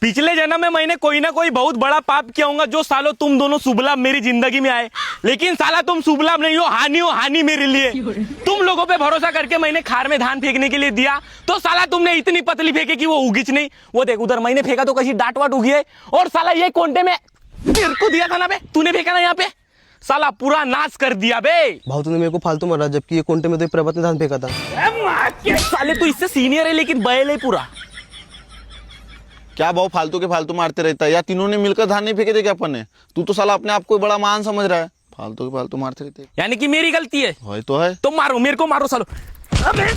पिछले जन्म में मैंने कोई ना कोई बहुत बड़ा पाप किया होगा जो सालो तुम दोनों शुभ लाभ मेरी जिंदगी में आए, लेकिन साला तुम शुभ लाभ नहीं हो हानि मेरे लिए। तुम लोगों पे भरोसा करके मैंने खार में धान फेंकने के लिए दिया तो साला तुमने इतनी पतली फेंकी कि वो उगिच नहीं। वो देख उधर मैंने फेंका तो कहीं डांट वाट उगी है, और साला ये कोंटे में तेरे को दिया था ना बे, तूने फेंका ना यहाँ पे, साला पूरा नाश कर दिया बे। भाव तूने मेरे को फालतू मारा, जबकि ये कोंटे में तो प्रभात ने धान फेंका था। साले तू इससे सीनियर है लेकिन बैल है पूरा। क्या भाव फालतू के फालतू मारते रहता है, या तीनों ने मिलकर धान नहीं फेंके थे क्या अपन ने? तू तो साला अपने आप को बड़ा महान समझ रहा है, फालतू के फालतू मारते रहते। यानी कि मेरी गलती है? तो है तो मारो, मेरे को मारो सालो। अबे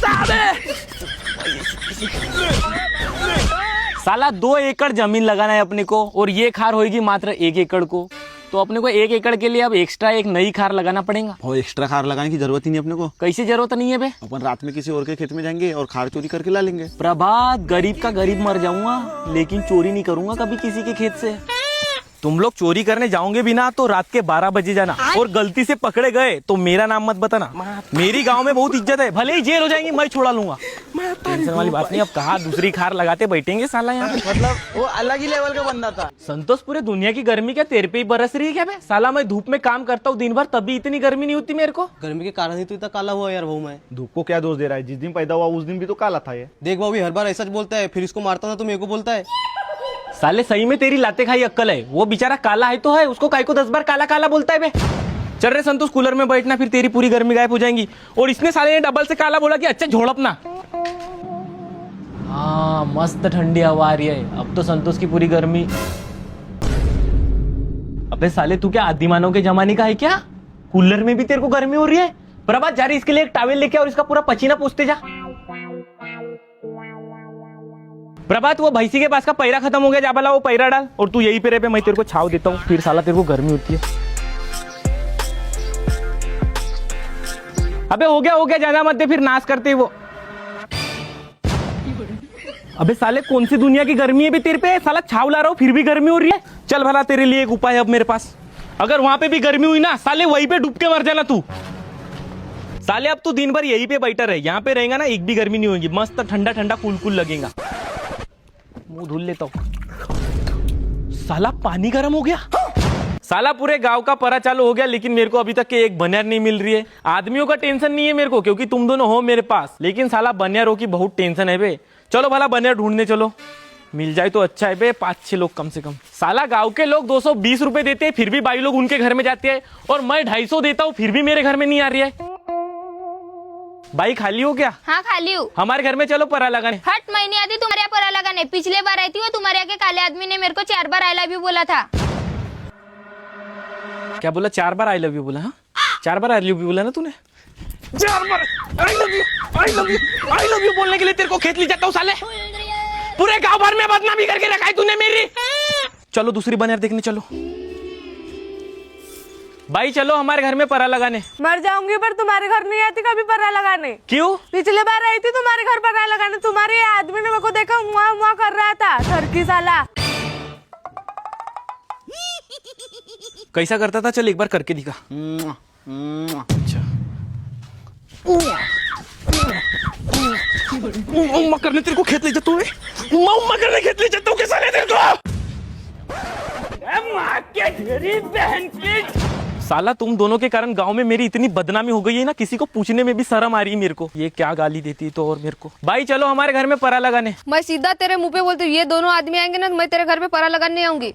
साला 2 एकड़ जमीन लगाना है अपने को, और ये खार होगी मात्र 1 एकड़ को, तो अपने को 1 एकड़ के लिए अब एक्स्ट्रा एक नई खार लगाना पड़ेगा। वो एक्स्ट्रा खार लगाने की जरूरत ही नहीं अपने को। कैसे जरूरत नहीं है बे? अपन रात में किसी और के खेत में जाएंगे और खार चोरी करके ला लेंगे। प्रभात, गरीब का गरीब मर जाऊंगा लेकिन चोरी नहीं करूंगा कभी किसी के खेत से। तुम लोग चोरी करने जाओगे भी ना तो रात के 12 बजे जाना, और गलती से पकड़े गए तो मेरा नाम मत बताना। मेरी गांव में बहुत इज्जत है, भले ही जेल हो जाएंगी मैं छुड़ा लूंगा, टेंशन वाली बात नहीं। अब कहा दूसरी खार लगाते बैठेंगे साला यहाँ पे। मतलब वो अलग ही लेवल का बंदा था। संतोष, पूरे दुनिया की गर्मी क्या तेरे पे ही बरस रही है क्या बे? साला मैं धूप में काम करता हूँ दिन भर, तभी इतनी गर्मी नहीं होती मेरे को। गर्मी के कारण ही तो इतना काला हुआ यार भाऊ मैं। धूप को क्या दोष दे रहा है? जिस दिन पैदा हुआ उस दिन भी तो काला था ये। देख भाऊ, हर बार ऐसा बोलता है, फिर इसको मारता ना तो मेरे को बोलता है। साले सही में तेरी लाते खाई अक्कल है, वो बेचारा काला है तो है, उसको काय को 10 बार काला काला बोलता है बे। चल रहे संतोष, कूलर में बैठना, फिर तेरी पूरी गर्मी गायब हो जाएंगी। और इसने साले ने डबल से काला बोला कि अच्छा झोड़पना। हाँ, मस्त ठंडी हवा आ रही है, अब तो संतोष की पूरी गर्मी। अबे साले तू क्या आदिमानव के जमाने का है क्या? कूलर में भी तेरे को गर्मी हो रही है? प्रभात जा रही, इसके लिए एक टॉवेल लेके और इसका पूरा पसीना पोंछते जा। प्रभात, वो भैंसी के पास का पैरा खत्म हो गया, जा वाला वो पैरा डाल, और तू यही पे रह पे, मैं तेरे को छाव देता हूँ, फिर साला तेरे को गर्मी होती है। अबे हो गया ज्यादा मत दे, फिर नाश करते वो। अबे साले कौन सी दुनिया की गर्मी है भी तेरे पे? साला छाव ला रहा हूँ फिर भी गर्मी हो रही है। चल भला, तेरे लिए एक उपाय है अब मेरे पास। अगर वहां पे भी गर्मी हुई ना, साले वहीं पे डूब के मर जाना तू। साले अब तू दिन भर यहीं पे बैठा रहे, यहाँ पे रहेगा ना एक भी गर्मी नहीं होगी, मस्त ठंडा ठंडा कूल लगेगा। मुंह धुल लेता हूँ। साला पानी गर्म हो गया। साला पूरे गांव का परा चालू हो गया, लेकिन मेरे को अभी तक के एक बनियार नहीं मिल रही है। आदमियों का टेंशन नहीं है मेरे को, क्योंकि तुम दोनों हो मेरे पास, लेकिन साला बनियारों की बहुत टेंशन है बे। चलो भला बनियार ढूंढने चलो, मिल जाए तो अच्छा है बे, 5-6 लोग कम से कम। साला गांव के लोग 220 रुपए देते हैं, फिर भी बाई लोग उनके घर में जाते हैं, और मैं 250 देता हूँ फिर भी मेरे घर में नहीं आ रही है। बाई खाली हो क्या? हाँ खाली हूँ। हमारे घर में चलो परा लगाने। हट, मैं नहीं आती तुम्हारे यहाँ परा लगाने। पिछले बार आई थी वो तुम्हारे यहाँ के काले आदमी ने मेरे को 4 बार आई लव यू बोला था। क्या बोला? 4 बार आई लव यू बोला? हाँ, 4 बार आई लव यू बोला ना तूने? 4 बार आई लव यू बोलने के लिए तेरे को खेत ले जाता हूँ साले। पूरे गांव भर में बदनामी करके रखा है तूने मेरी। चलो दूसरी बनियार देखने चलो। भाई चलो हमारे घर में परा लगाने। मर जाऊंगी पर तुम्हारे घर नहीं आती कभी परा लगाने। क्यों? पिछले बार आई थी तुम्हारे घर परा लगाने, तुम्हारे आदमी ने मेरे को देखा मुआ कर रहा था, ठरकी साला। कैसा करता था? चल एक बार करके दिखा। अच्छा, उम्मा करने तेरे को खेत ले जाता हूँ, उम्मा करने खेत ले जाता हूँ, कैसा ले तेरे को? बहन की साला, तुम दोनों के कारण गांव में मेरी इतनी बदनामी हो गई है ना, किसी को पूछने में भी शर्म आ रही है मेरे को। ये क्या गाली देती तो और मेरे को। भाई चलो हमारे घर में परा लगाने। मैं सीधा तेरे मुंह पे बोलती हूँ, ये दोनों आदमी आएंगे ना, मैं तेरे घर पे परा लगाने आऊंगी।